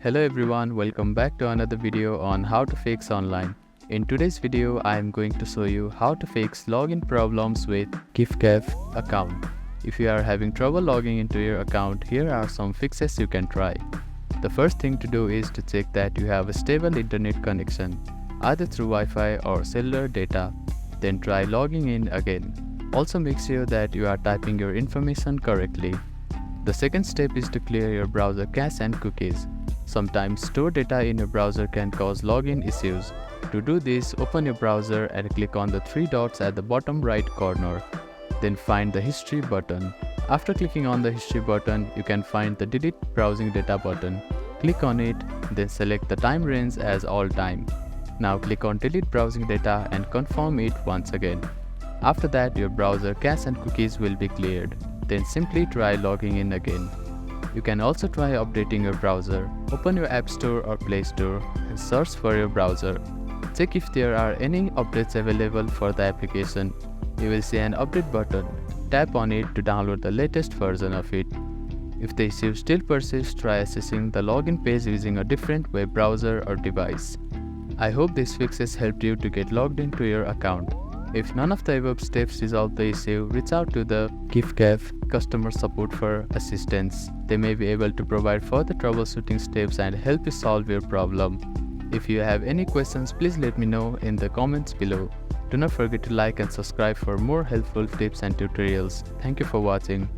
Hello everyone, welcome back to another video on how to fix online. In today's video, I am going to show you how to fix login problems with GiffGaff account. If you are having trouble logging into your account, here are some fixes you can try. The first thing to do is to check that you have a stable internet connection, either through Wi-Fi or cellular data. Then try logging in again. Also make sure that you are typing your information correctly. The second step is to clear your browser cache and cookies. Sometimes stored data in your browser can cause login issues. To do this, open your browser and click on the three dots at the bottom right corner. Then find the history button. After clicking on the history button, you can find the delete browsing data button. Click on it, then select the time range as all time. Now click on delete browsing data and confirm it once again. After that, your browser cache and cookies will be cleared. Then simply try logging in again. You can also try updating your browser. Open your App Store or Play Store and search for your browser. Check if there are any updates available for the application. You will see an update button. Tap on it to download the latest version of it. If the issue still persists, try accessing the login page using a different web browser or device. I hope these fixes helped you to get logged into your account. If none of the above steps resolve the issue, reach out to the GiffGaff customer support for assistance. They may be able to provide further troubleshooting steps and help you solve your problem. If you have any questions, please let me know in the comments below. Do not forget to like and subscribe for more helpful tips and tutorials. Thank you for watching.